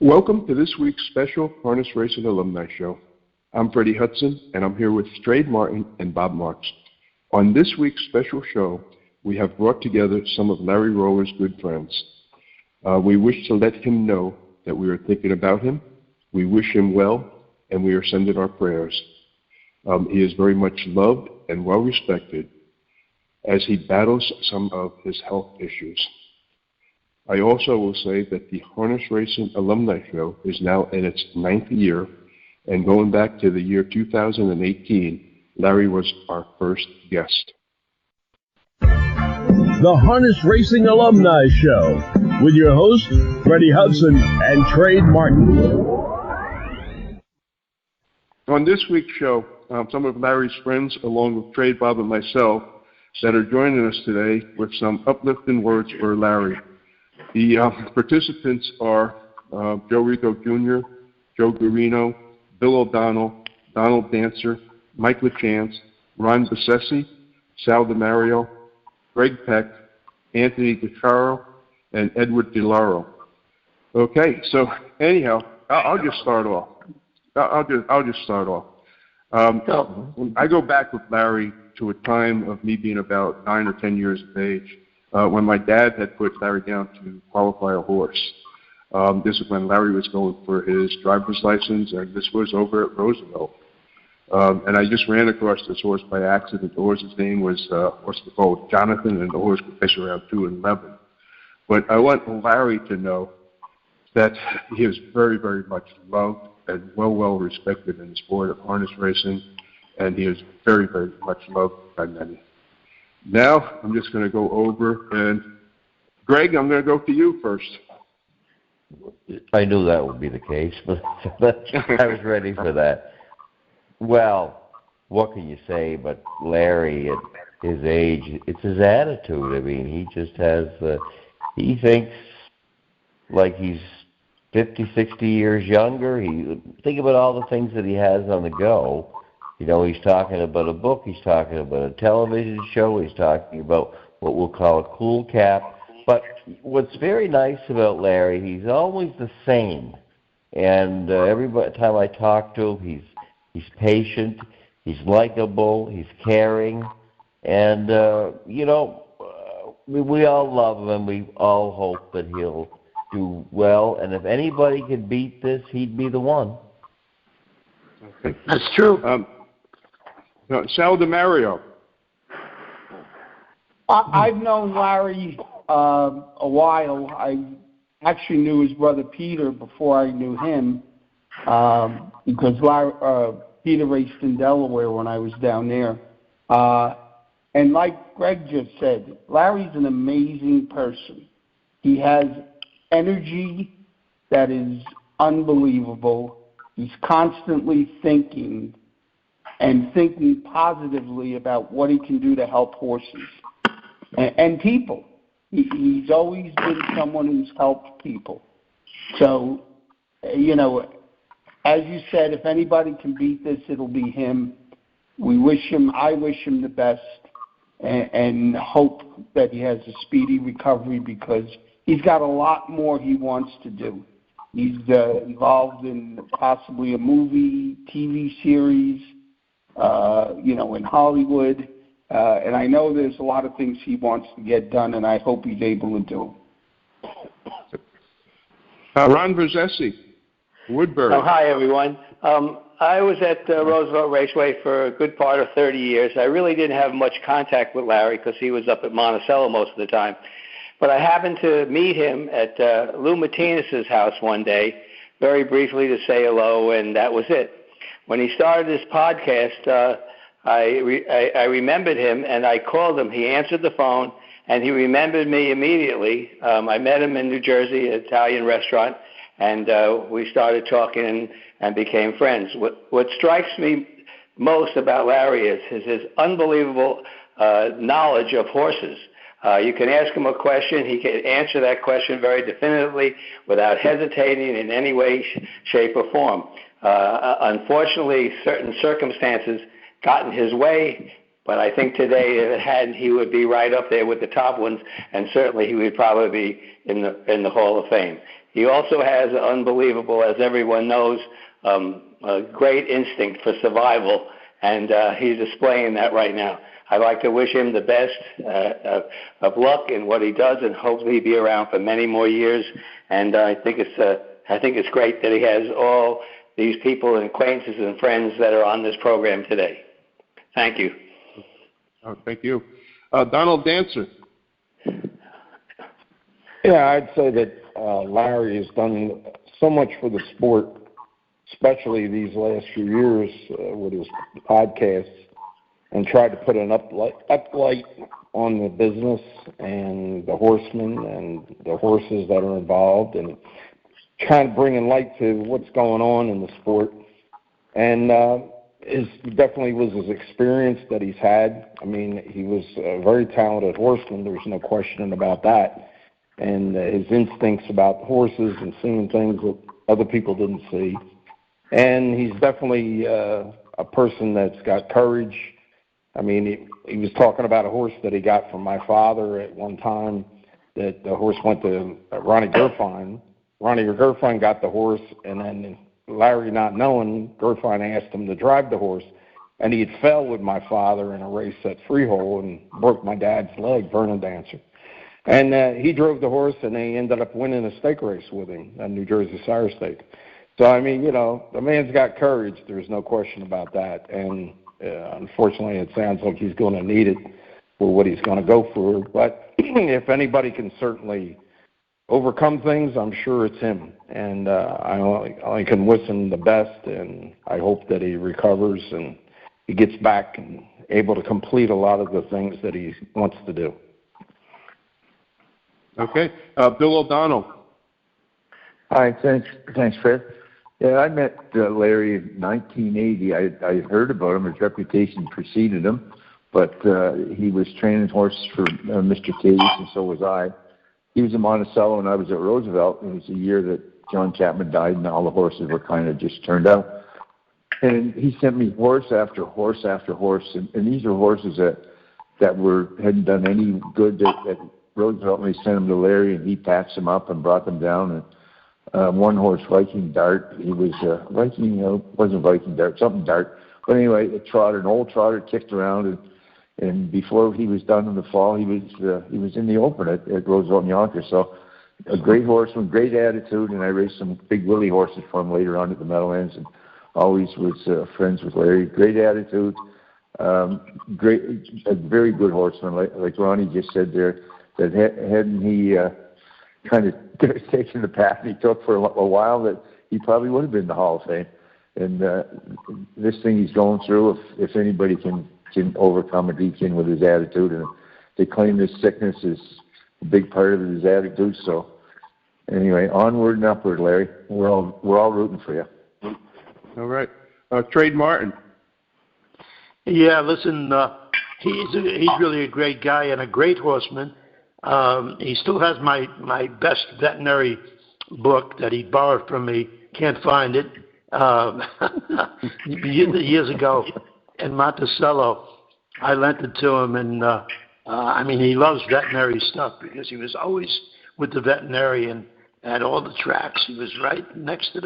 Welcome to this week's special Harness Racing Alumni Show. I'm Freddie Hudson, and I'm here with Strayed Martin and Bob Marks. On this week's special show, we have brought together some of Larry Rolla's good friends. We wish to let him know that we are thinking about him, we wish him well, and we are sending our prayers. He is very much loved and well respected as he battles some of his health issues. I also will say that the Harness Racing Alumni Show is now in its 9th year, and going back to the year 2018, Larry was our first guest. The Harness Racing Alumni Show with your hosts, Freddie Hudson and Strayed Martin. On this week's show, some of Larry's friends, along with Strayed, Bob, and myself, that are joining us today with some uplifting words for Larry. The participants are Joe Ricco Jr., Joe Guarino, Bill O'Donnell, Donald Dancer, Mike Lachance, Ron Vercesi, Sal DeMario, Greg Peck, Anthony DeChiaro, and Edward Delauro. Okay, so anyhow, I'll just start off. I'll just start off. I go back with Larry to a time of me being about 9 or 10 years of age. When my dad had put Larry down to qualify a horse. This is when Larry was going for his driver's license, and this was over at Roosevelt. And I just ran across this horse by accident. The horse's name was called Jonathan, and the horse could fish around 2:11. But I want Larry to know that he is very, very much loved and well respected in the sport of harness racing, and he is very, very much loved by many. Now, I'm just going to go over, and Greg, I'm going to go to you first. I knew that would be the case, but I was ready for that. Well, what can you say but Larry at his age, it's his attitude. I mean, he just has, he thinks like he's 50, 60 years younger. Think about all the things that he has on the go. You know, he's talking about a book, he's talking about a television show, he's talking about what we'll call a cool cap. But what's very nice about Larry, he's always the same. And every time I talk to him, he's patient, he's likable, he's caring. And, we all love him, and we all hope that he'll do well. And if anybody could beat this, he'd be the one. Okay. That's true. Sal DeMario. I've known Larry a while. I actually knew his brother Peter before I knew him because Peter raced in Delaware when I was down there. And like Greg just said, Larry's an amazing person. He has energy that is unbelievable. He's constantly thinking positively about what he can do to help horses and people. He's always been someone who's helped people. So, as you said, if anybody can beat this, it'll be him. I wish him the best and hope that he has a speedy recovery because he's got a lot more he wants to do. He's involved in possibly a movie, TV series, in Hollywood. And I know there's a lot of things he wants to get done, and I hope he's able to do them. Ron Vercesi, Woodbury. Oh, hi, everyone. I was at Roosevelt Raceway for a good part of 30 years. I really didn't have much contact with Larry because he was up at Monticello most of the time. But I happened to meet him at Lou Martinez's house one day, very briefly to say hello, and that was it. When he started his podcast, I remembered him, and I called him. He answered the phone, and he remembered me immediately. I met him in New Jersey at an Italian restaurant, and we started talking and became friends. What strikes me most about Larry is his unbelievable knowledge of horses. You can ask him a question. He can answer that question very definitively without hesitating in any way, shape, or form. Unfortunately, certain circumstances got in his way But I think today, if it hadn't, he would be right up there with the top ones, and certainly he would probably be in the Hall of Fame. He also has an unbelievable, as everyone knows, a great instinct for survival, and he's displaying that right now. I'd like to wish him the best of luck in what he does, and hopefully he'll be around for many more years. And I think it's great that he has all these people and acquaintances and friends that are on this program today. Thank you. Oh, thank you. Donald Dancer. Yeah, I'd say that Larry has done so much for the sport, especially these last few years with his podcasts, and tried to put an uplight on the business and the horsemen and the horses that are involved, and kind of bringing light to what's going on in the sport. And definitely was his experience that he's had. I mean, he was a very talented horseman. There's no question about that. And his instincts about horses and seeing things that other people didn't see. And he's definitely a person that's got courage. I mean, he was talking about a horse that he got from my father at one time, that the horse went to Ronnie Gerfine. Ronnie Gerfine got the horse, and then Larry, not knowing, Gerfine asked him to drive the horse, and he had fell with my father in a race at Freehold and broke my dad's leg, Vernon Dancer. And he drove the horse, and they ended up winning a stake race with him, a New Jersey Sire Stake. So, I mean, you know, the man's got courage. There's no question about that. And unfortunately, it sounds like he's going to need it for what he's going to go for. But if anybody can certainly overcome things, I'm sure it's him. And I can wish him the best, and I hope that he recovers and he gets back and able to complete a lot of the things that he wants to do. Okay. Bill O'Donnell. Hi, thanks, Fred. Yeah, I met Larry in 1980. I heard about him. His reputation preceded him, but he was training horses for Mr. Case, and so was I. He was in Monticello, and I was at Roosevelt. It was the year that John Chapman died, and all the horses were kind of just turned out. And he sent me horse after horse after horse, and these are horses that hadn't done any good at Roosevelt, and he sent them to Larry, and he patched them up and brought them down. And one horse, Viking Dart, he was wasn't Viking Dart, something Dart. But anyway, an old trotter, kicked around, and before he was done in the fall, he was in the Open at Roosevelt and Yonkers. So a great horseman, great attitude, and I raced some Big Willie horses for him later on at the Meadowlands, and always was friends with Larry. Great attitude, a very good horseman, like Ronnie just said there. That hadn't he kind of taken the path he took for a while, that he probably would have been in the Hall of Fame. And this thing he's going through, if anybody can overcome it, he can with his attitude. And they claim this sickness is a big part of his attitude. So anyway, onward and upward, Larry. We're all rooting for you. All right. Trade Martin. Yeah, listen, he's really a great guy and a great horseman. He still has my best veterinary book that he borrowed from me. Can't find it. Years ago in Monticello, I lent it to him, and I mean, he loves veterinary stuff because he was always with the veterinarian at all the tracks. He was right next to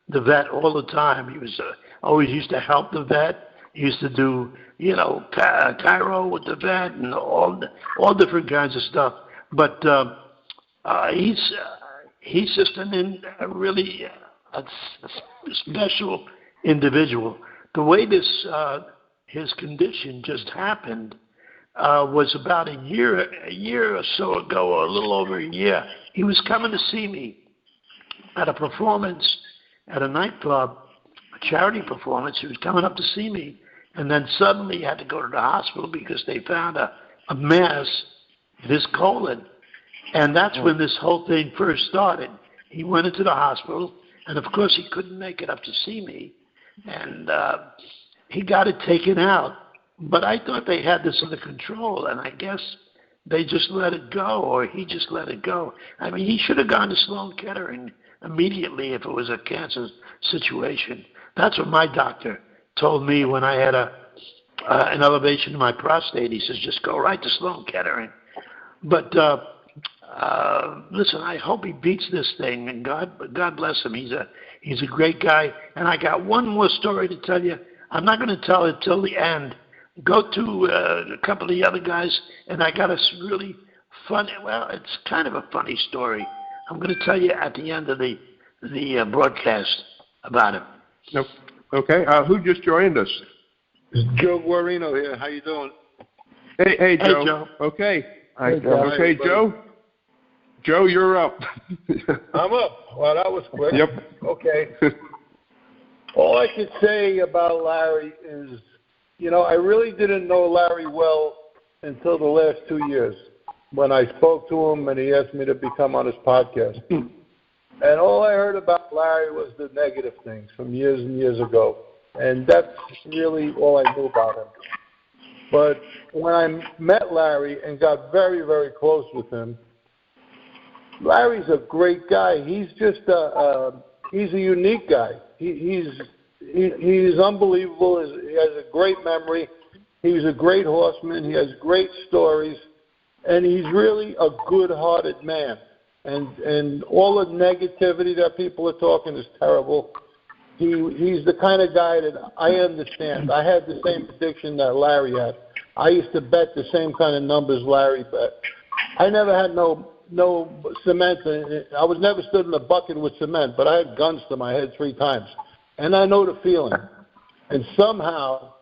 the vet all the time. He was always used to help the vet. He used to do, chiro with the vet and all different kinds of stuff. But he's just a really special individual. The way his condition just happened was about a year or so ago, or a little over a year. He was coming to see me at a performance at a nightclub, a charity performance. He was coming up to see me, and then suddenly he had to go to the hospital because they found a mass in his colon. And that's when this whole thing first started. He went into the hospital, and of course he couldn't make it up to see me, and he got it taken out. But I thought they had this under control, and I guess they just let it go, or he just let it go. I mean, he should have gone to Sloan Kettering immediately if it was a cancer situation. That's what my doctor told me when I had a an elevation in my prostate. He says, just go right to Sloan Kettering. But listen, I hope he beats this thing, and God bless him. He's a great guy. And I got one more story to tell you. I'm not going to tell it till the end. Go to a couple of the other guys, and I got a really funny. Well, it's kind of a funny story. I'm going to tell you at the end of the broadcast about him. Nope. Okay. Who just joined us? Joe Guarino here. How you doing? Hey, Joe. Hey, Joe. Okay. Hi, Joe. Okay, Joe. Joe, you're up. I'm up. Well, that was quick. Yep. Okay. All I could say about Larry is, I really didn't know Larry well until the last 2 years when I spoke to him and he asked me to become on his podcast. And all I heard about Larry was the negative things from years and years ago. And that's really all I knew about him. But when I met Larry and got very, very close with him, Larry's a great guy. He's just he's a unique guy. He's unbelievable. He has a great memory. He's a great horseman. He has great stories. And he's really a good-hearted man. And all the negativity that people are talking is terrible. He's the kind of guy that I understand. I had the same prediction that Larry had. I used to bet the same kind of numbers Larry bet. I never had no cement. I was never stood in a bucket with cement, but I had guns to my head 3 times. And I know the feeling. And somehow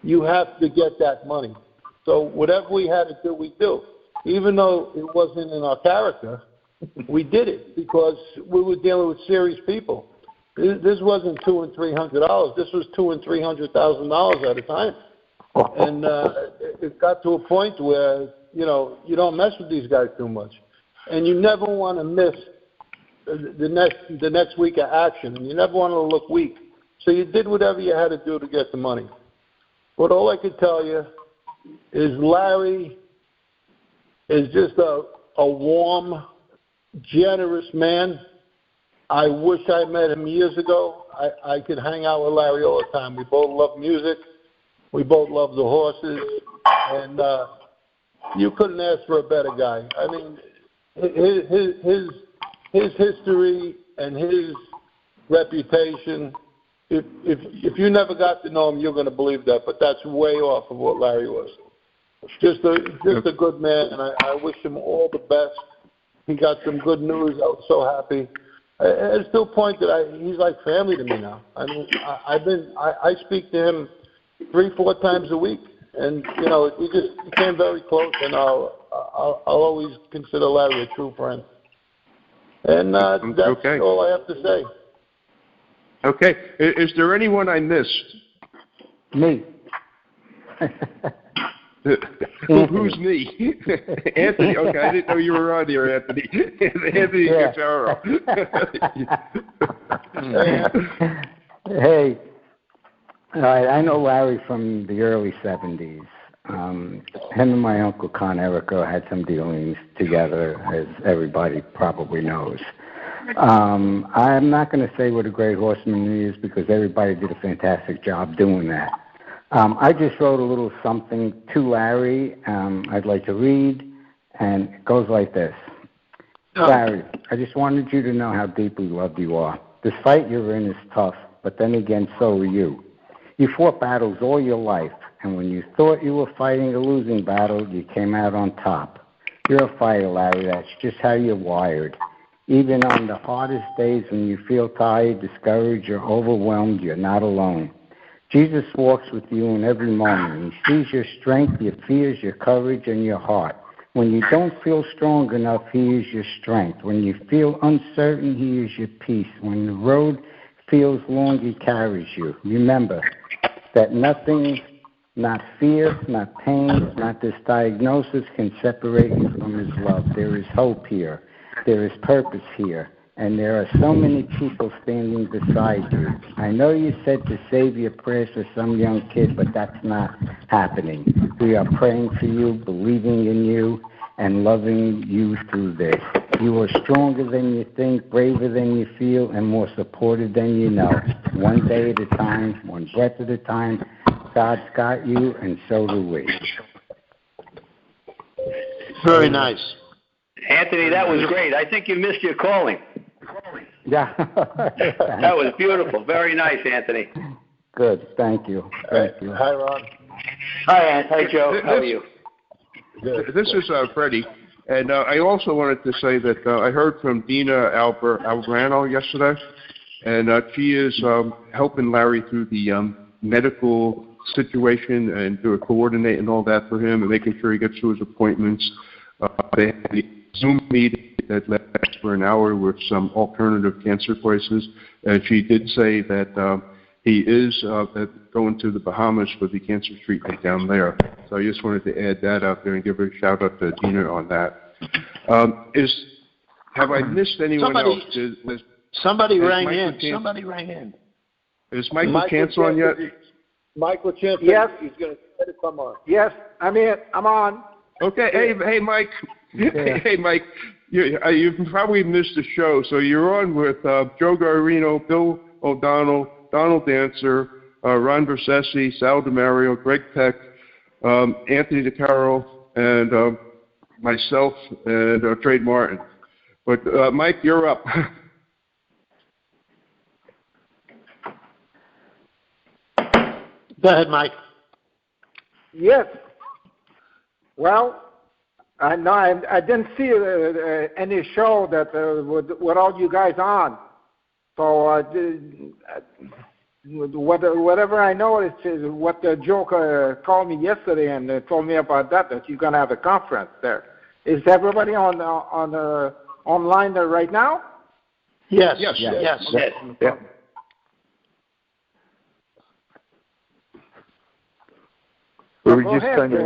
you have to get that money. So whatever we had to do, we do. Even though it wasn't in our character, we did it because we were dealing with serious people. This wasn't $200 and $300. This was $200,000 and $300,000 at a time. And it got to a point where, you don't mess with these guys too much. And you never want to miss the next week of action. And you never want to look weak. So you did whatever you had to do to get the money. But all I could tell you is Larry is just a warm, generous man. I wish I met him years ago. I could hang out with Larry all the time. We both love music. We both love the horses. And you couldn't ask for a better guy. I mean, his history and his reputation, if you never got to know him, you're going to believe that. But that's way off of what Larry was. Just a good man, and I wish him all the best. He got some good news. I was so happy. It's to a point that he's like family to me now. I mean, I speak to him 3-4 times a week, and we just became very close. And I'll always consider Larry a true friend. And that's okay. All I have to say. Okay. Is there anyone I missed? Me. Who's me? Anthony. Okay, I didn't know you were on here, Anthony. Anthony DeChiaro. Hey, all right, I know Larry from the early 70s. Him and my Uncle Con Errico had some dealings together, as everybody probably knows. I'm not going to say what a great horseman he is because everybody did a fantastic job doing that. I just wrote a little something to Larry I'd like to read, and it goes like this. Larry, I just wanted you to know how deeply loved you are. This fight you're in is tough, but then again, so are you. You fought battles all your life, and when you thought you were fighting a losing battle, you came out on top. You're a fighter, Larry. That's just how you're wired. Even on the hardest days when you feel tired, discouraged, or overwhelmed, you're not alone. Jesus walks with you in every moment. He sees your strength, your fears, your courage, and your heart. When you don't feel strong enough, He is your strength. When you feel uncertain, He is your peace. When the road feels long, He carries you. Remember that nothing, not fear, not pain, not this diagnosis can separate you from His love. There is hope here. There is purpose here. And there are so many people standing beside you. I know you said to save your prayers for some young kid, but that's not happening. We are praying for you, believing in you, and loving you through this. You are stronger than you think, braver than you feel, and more supported than you know. One day at a time, one breath at a time. God's got you, and so do we. Very nice. Anthony, that was great. I think you missed your calling. Yeah. That was beautiful. Very nice, Anthony. Good. Thank you. Thank you. Hi, Ron. Hi, Ann. Hi, Joe. How are you? This is Freddie. And I also wanted to say that I heard from Dina Albrano yesterday, and she is helping Larry through the medical situation and coordinating all that for him and making sure he gets to his appointments. They had the Zoom meeting that lasted for an hour with some alternative cancer places, and she did say that he is going to the Bahamas for the cancer treatment down there. So I just wanted to add that out there and give a shout out to Dina on that. Have I missed anyone else? Somebody rang in. Somebody rang in. Is Michael Lachance on yet? Michael Lachance, yes. He's going to come on. Yes, I'm in. I'm on. Okay. Hey, Mike. Hey, Mike. You've probably missed the show. So you're on with Joe Guarino, Bill O'Donnell, Donald Dancer, Ron Vercesi, Sal DeMario, Greg Peck, Anthony DeChiaro, and myself and Trade Martin. But Mike, you're up. Go ahead, Mike. Yes. Well, I know I didn't see any show that with all you guys on. So whatever I know is what the Joker called me yesterday and told me about that you're gonna have a conference there. Is everybody on online there right now? Yes. Yes. Yeah. We were just kind of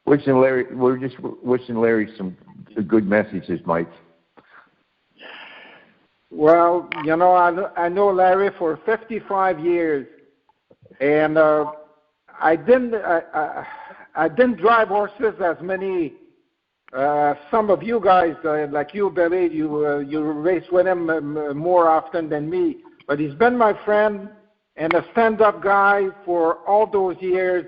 wishing Larry. We're just wishing Larry some good messages, Mike. Well, you know, I know Larry for 55 years, and I didn't drive horses as many. Some of you guys, like you, Billy, you race with him more often than me. But he's been my friend and a stand-up guy for all those years.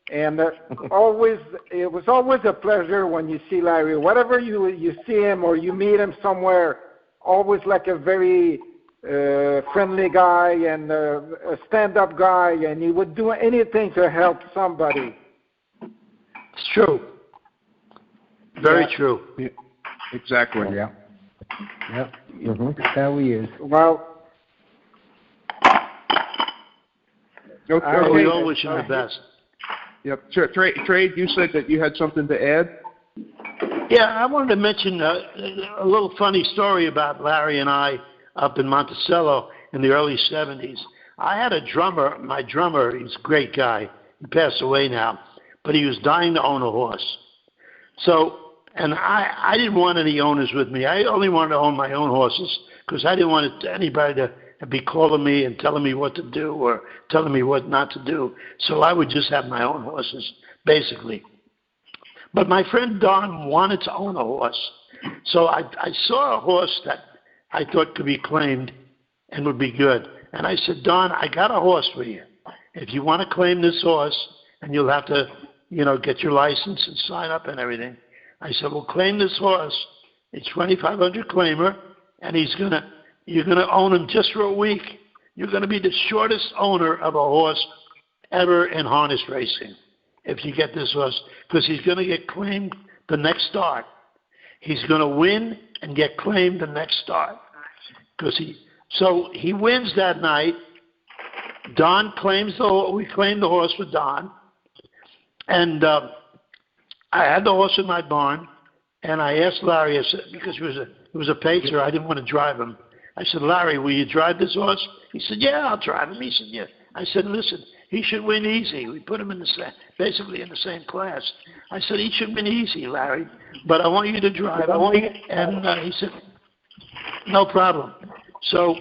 And it was always a pleasure when you see Larry. Whatever you see him or you meet him somewhere, always like a very friendly guy and a stand-up guy, and he would do anything to help somebody. It's true. Very true. Yeah, exactly. Yeah. Yep. That's how he is. Well, we all wish him the best. Yep. Trade, you said that you had something to add? Yeah, I wanted to mention a little funny story about Larry and I up in Monticello in the early 70s. I had a drummer, my drummer, he's a great guy. He passed away now, but he was dying to own a horse. So, and I didn't want any owners with me. I only wanted to own my own horses because I didn't want anybody to be calling me and telling me what to do or telling me what not to do. So I would just have my own horses, basically. But my friend Don wanted to own a horse. So I saw a horse that I thought could be claimed and would be good. And I said, Don, I got a horse for you. If you want to claim this horse, and you'll have to, get your license and sign up and everything. I said, well, claim this horse. It's $2,500 claimer, and you're going to own him just for a week. You're going to be the shortest owner of a horse ever in harness racing if you get this horse, because he's going to get claimed the next start. He's going to win and get claimed the next start. So he wins that night. Don we claimed the horse for Don. And I had the horse in my barn, and I asked Larry, I said, because he was a pacer, I didn't want to drive him. I said, Larry, will you drive this horse? He said, yeah, I'll drive him. He said, yeah. I said, listen, he should win easy. We put him basically in the same class. I said, he should win easy, Larry, but I want you to drive him. And he said, no problem. So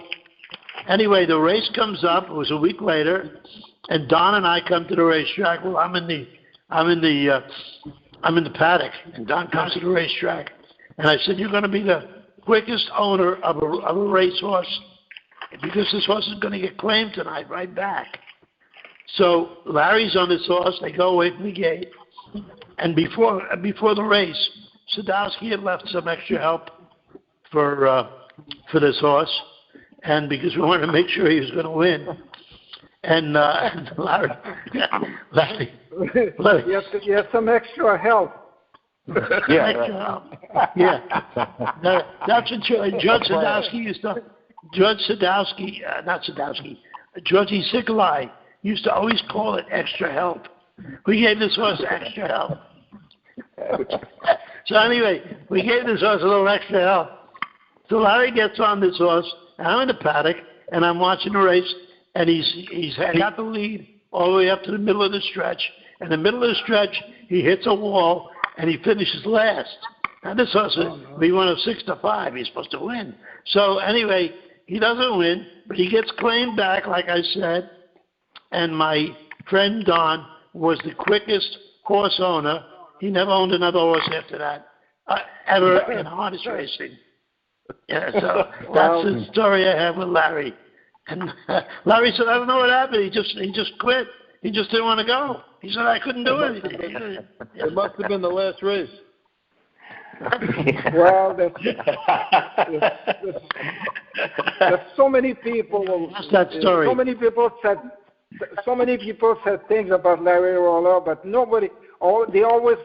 anyway, the race comes up. It was a week later, and Don and I come to the racetrack. Well, I'm in the paddock, and Don comes to the racetrack, and I said, you're going to be the quickest owner of a racehorse because this horse is going to get claimed tonight right back. So Larry's on his horse. They go away from the gate. And before the race, Sadowski had left some extra help for this horse, and because we wanted to make sure he was going to win. And Larry, you have some extra help. Yeah, extra help. Yeah. That's what Judge Sadowski used to. Georgie Sikalai used to always call it extra help. We gave this horse extra help. So anyway, we gave this horse a little extra help. So Larry gets on this horse, and I'm in the paddock, and I'm watching the race, and he's got the lead all the way up to the middle of the stretch. In the middle of the stretch, he hits a wall, and he finishes last. Now this horse, we won of 6-5. He's supposed to win. So anyway, he doesn't win, but he gets claimed back, like I said. And my friend Don was the quickest horse owner. He never owned another horse after that, ever in harness racing. Yeah, so that's the story I have with Larry. And Larry said, I don't know what happened. He just quit. He just didn't want to go. He said, I couldn't do anything. It must have been the last race. Well, there's so many people. That's that story. So many people said things about Larry Rolla, but nobody. They always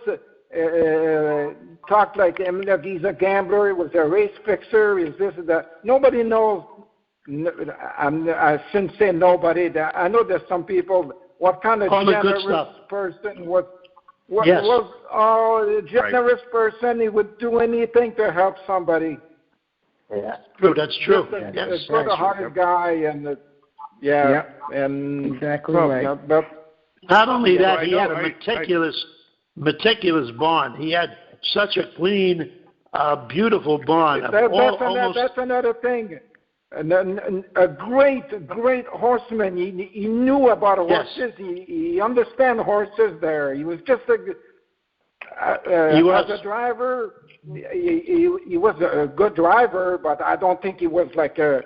talk like him. That he's a gambler. He was a race fixer. He's this and that. Nobody knows. I shouldn't say nobody. I know there's some people. What kind of generous person was a generous person. He would do anything to help somebody. Yeah, true. That's true. A good-hearted guy, and and exactly right. But not only that, he had a meticulous barn. He had such a clean, beautiful barn. That's another thing. A great horseman. He knew about horses. He understand horses. There, he was just a as a driver. He was a good driver, but I don't think he was like a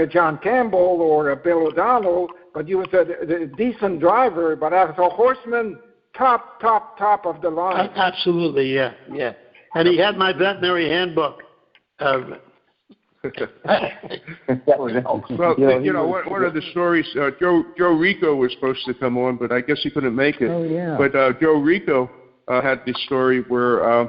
John Campbell or a Bill O'Donnell. But he was a decent driver. But as a horseman, top of the line. Absolutely, yeah. And he had my veterinary handbook. Well, one of the stories, Joe Ricco was supposed to come on, but I guess he couldn't make it. Oh, yeah. But Joe Ricco had this story where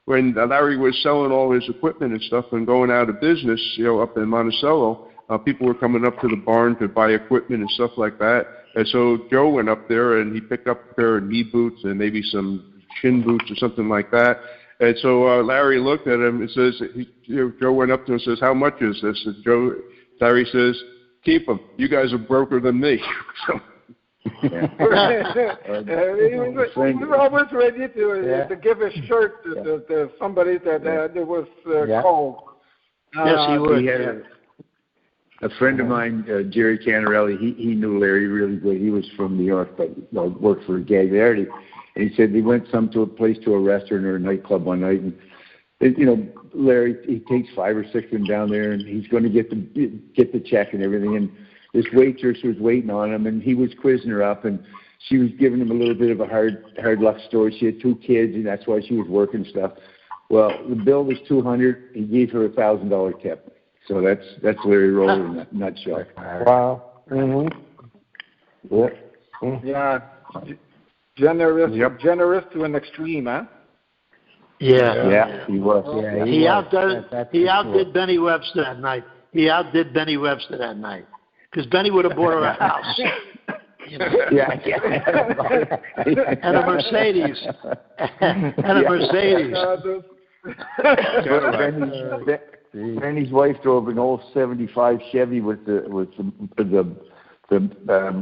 when Larry was selling all his equipment and stuff and going out of business, up in Monticello, people were coming up to the barn to buy equipment and stuff like that. And so Joe went up there and he picked up a pair of knee boots and maybe some shin boots or something like that. And so Larry looked at him and says, Joe went up to him and says, how much is this? And Larry says, keep them. You guys are broker than me. He was always ready to give a shirt to somebody that was cold. Yes, he would. He had a friend of mine, Jerry Canarelli, he knew Larry really good. He was from New York, but worked for Gagliardi. And he said they went to a restaurant or a nightclub one night, and Larry, he takes 5 or 6 of them down there, and he's going to get the check and everything. And this waitress was waiting on him, and he was quizzing her up, and she was giving him a little bit of a hard luck story. She had 2 kids, and that's why she was working stuff. Well, the bill was $200. He gave her a $1,000 tip. So that's Larry Rolla in a nutshell. Wow. Mm-hmm. Yeah. Generous to an extreme, huh? Yeah, he was. Yeah, he outdid Benny Webster that night. Because Benny would have bought her a house. And a Mercedes. Benny's wife drove an old '75 Chevy with the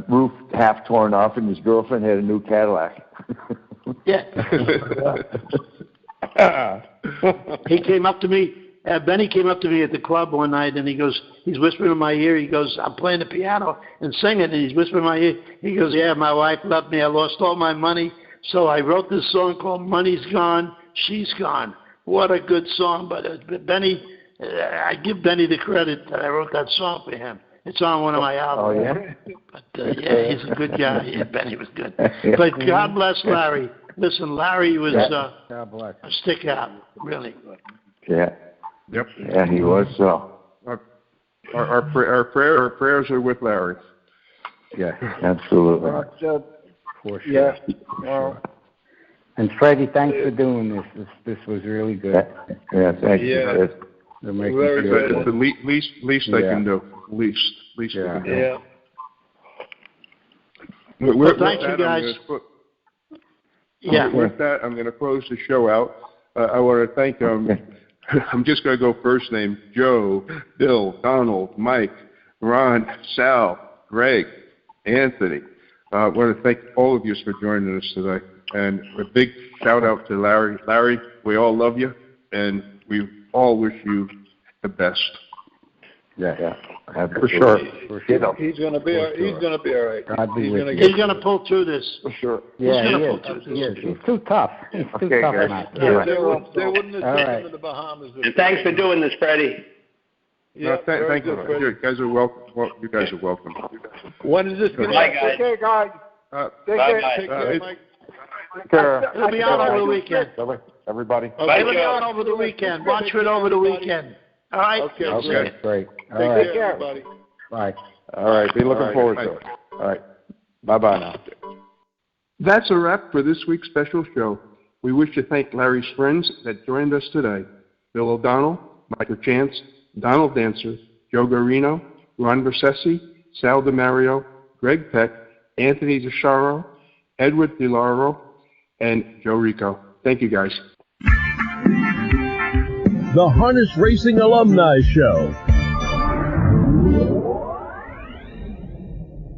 roof half torn off, and his girlfriend had a new Cadillac. He came up to me. Benny came up to me at the club one night, and he's whispering in my ear. He goes, I'm playing the piano and singing, and he's whispering in my ear. He goes, yeah, my wife left me. I lost all my money, so I wrote this song called Money's Gone, She's Gone. What a good song. But Benny, I give Benny the credit that I wrote that song for him. It's on one of my albums. Oh, yeah? But, yeah, he's a good guy. Yeah, Benny was good. But God bless Larry. Listen, Larry was a stick out, really. Yeah. Yep. Yeah, he was so. Our prayers are with Larry. Yeah, absolutely. For sure. Yeah. And Freddie, thanks for doing this. This was really good. Yeah, thank you. Yeah. They're making Very sure good. It's the least I can do. Least I can do. Yeah. Well, thank you, guys. With that, I'm going to close the show out. I want to thank, I'm just going to go first name, Joe, Bill, Donald, Mike, Ron, Sal, Greg, Anthony. I want to thank all of you for joining us today. And a big shout out to Larry. Larry, we all love you, and we all wish you the best. Yeah, for sure. He's going to be all right. He's going to pull through this. For sure. Yeah, he is. He's too tough. He's too tough. They wouldn't have taken him to the Bahamas. And thanks for doing this, Freddie. Yeah, thank you. You guys are welcome. You guys are welcome. When is this going to Bye, guys. Okay, guys. Take Bye-bye. care, Mike. It'll be on over the weekend. Everybody. It'll be on over the weekend. Watch it over the weekend. All right? Okay. Great. All Take right. care, everybody. Bye. All right. Be looking forward to it. All right. Bye-bye now. That's a wrap for this week's special show. We wish to thank Larry's friends that joined us today: Bill O'Donnell, Mike Lachance, Donald Dancer, Joe Guarino, Ron Vercesi, Sal DeMario, Greg Peck, Anthony DeChiaro, Edward Delauro, and Joe Ricco. Thank you, guys. The Harness Racing Alumni Show